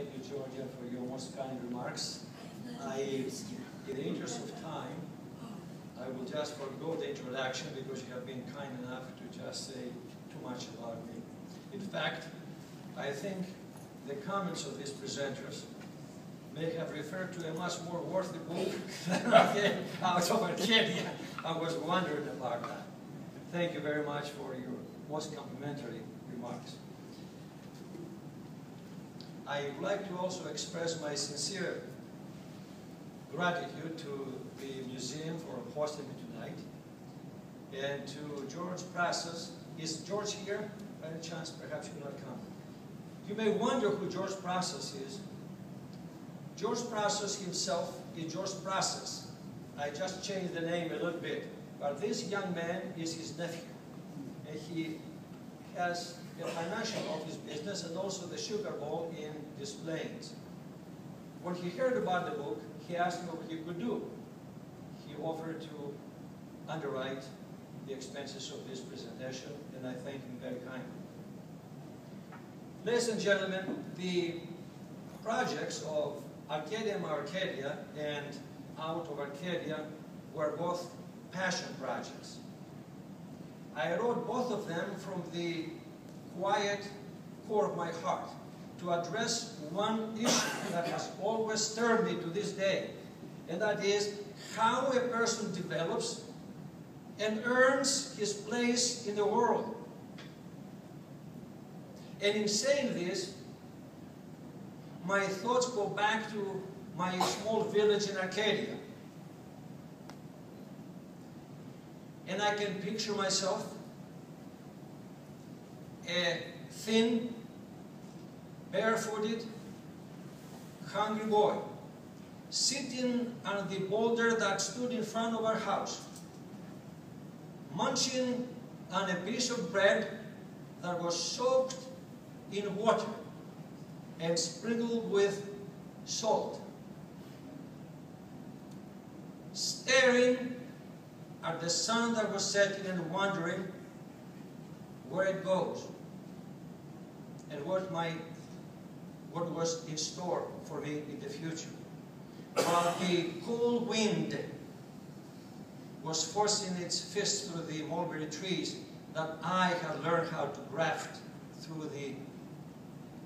thank you, Georgia, for your most kind remarks. In the interest of time, I will just forego the introduction because you have been kind enough to just say too much about me. In fact, I think the comments of these presenters may have referred to a much more worthy book than I came out of Arcadia. I was wondering about that. Thank you very much for your most complimentary remarks. I would like to also express my sincere gratitude to the museum for hosting me tonight, and to George Prasas. Is George here? By any chance, perhaps he cannot come. You may wonder who George Prasas is. George Prasas himself is George Prasas. I just changed the name a little bit, but this young man is his nephew, and he has the financial office business and also the sugar bowl in Des Plaines. When he heard about the book, he asked me what he could do. He offered to underwrite the expenses of this presentation, and I thank him very kindly. Ladies and gentlemen, the projects of Arcadia and Out of Arcadia were both passion projects. I wrote both of them from the quiet core of my heart to address one issue that has always stirred me to this day, and that is how a person develops and earns his place in the world. And in saying this, my thoughts go back to my small village in Arcadia. And I can picture myself a thin, barefooted, hungry boy sitting on the boulder that stood in front of our house, munching on a piece of bread that was soaked in water and sprinkled with salt, staring at the sun that was setting and wondering where it goes and what was in store for me in the future. While the cool wind was forcing its fist through the mulberry trees that I had learned how to graft through the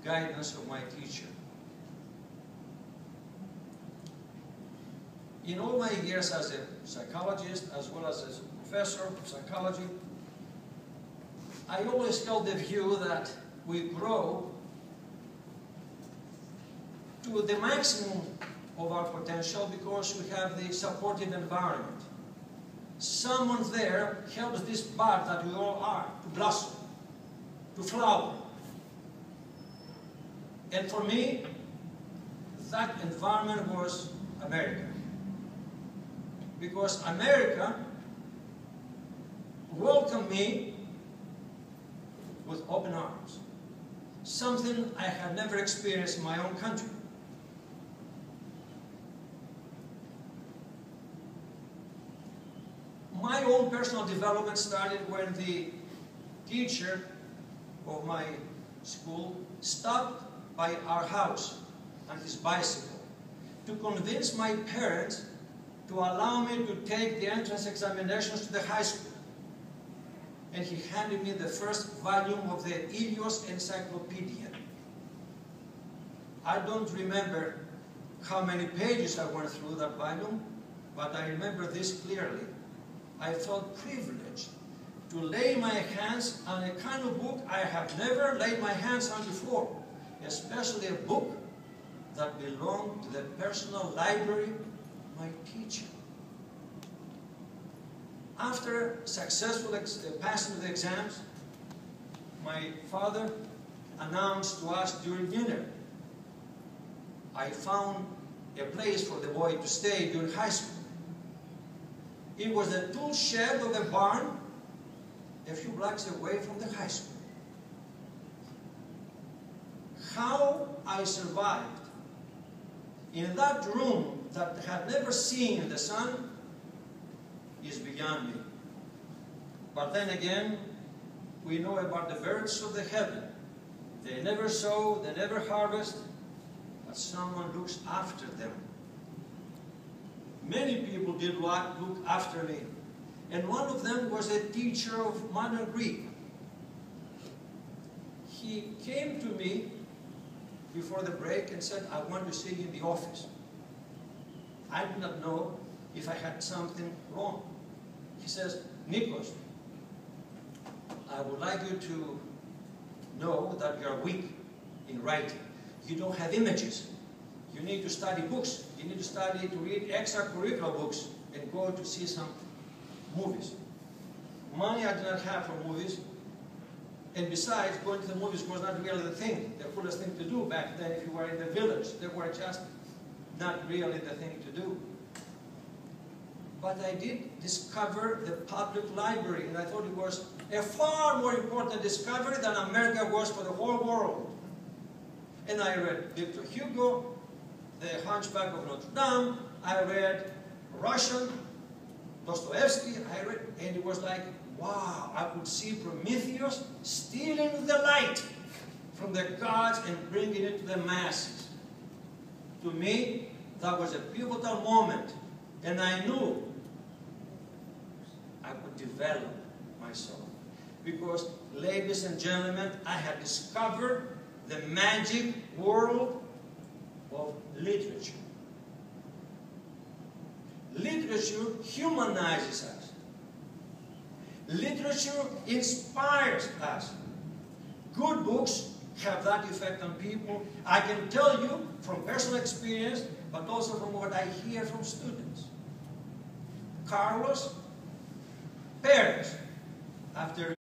guidance of my teacher. In all my years as a psychologist, as well as a professor of psychology, I always held the view that we grow to the maximum of our potential because we have the supportive environment. Someone there helps this bud that we all are to blossom, to flower. And for me, that environment was America. Because America welcomed me with open arms. Something I had never experienced in my own country. My own personal development started when the teacher of my school stopped by our house on his bicycle to convince my parents to allow me to take the entrance examinations to the high school. And he handed me the first volume of the Ilios Encyclopedia. I don't remember how many pages I went through that volume, but I remember this clearly. I felt privileged to lay my hands on a kind of book I have never laid my hands on before, especially a book that belonged to the personal library of my teacher. After successful passing the exams, my father announced to us during dinner, I found a place for the boy to stay during high school. It was the tool shed of a barn a few blocks away from the high school. How I survived in that room that had never seen the sun is beyond me. But then again, we know about the birds of the heaven. They never sow, they never harvest, but someone looks after them. Many people did look after me. And one of them was a teacher of modern Greek. He came to me before the break and said, I want to see you in the office. I did not know if I had something wrong. He says, Nikos, I would like you to know that you are weak in writing. You don't have images. You need to study books. You need to study to read extracurricular books and go to see some movies. Money I did not have for movies. And besides, going to the movies was not really the thing, the coolest thing to do back then if you were in the village. They were just not really the thing to do. But I did discover the public library, and I thought it was a far more important discovery than America was for the whole world. And I read Victor Hugo, The Hunchback of Notre Dame, I read Russian, Dostoevsky, and it was like, wow, I could see Prometheus stealing the light from the gods and bringing it to the masses. To me, that was a pivotal moment, and I knew I could develop myself. Because, ladies and gentlemen, I had discovered the magic world of literature. Literature humanizes us. Literature inspires us. Good books have that effect on people. I can tell you from personal experience, but also from what I hear from students. Carlos Perez, after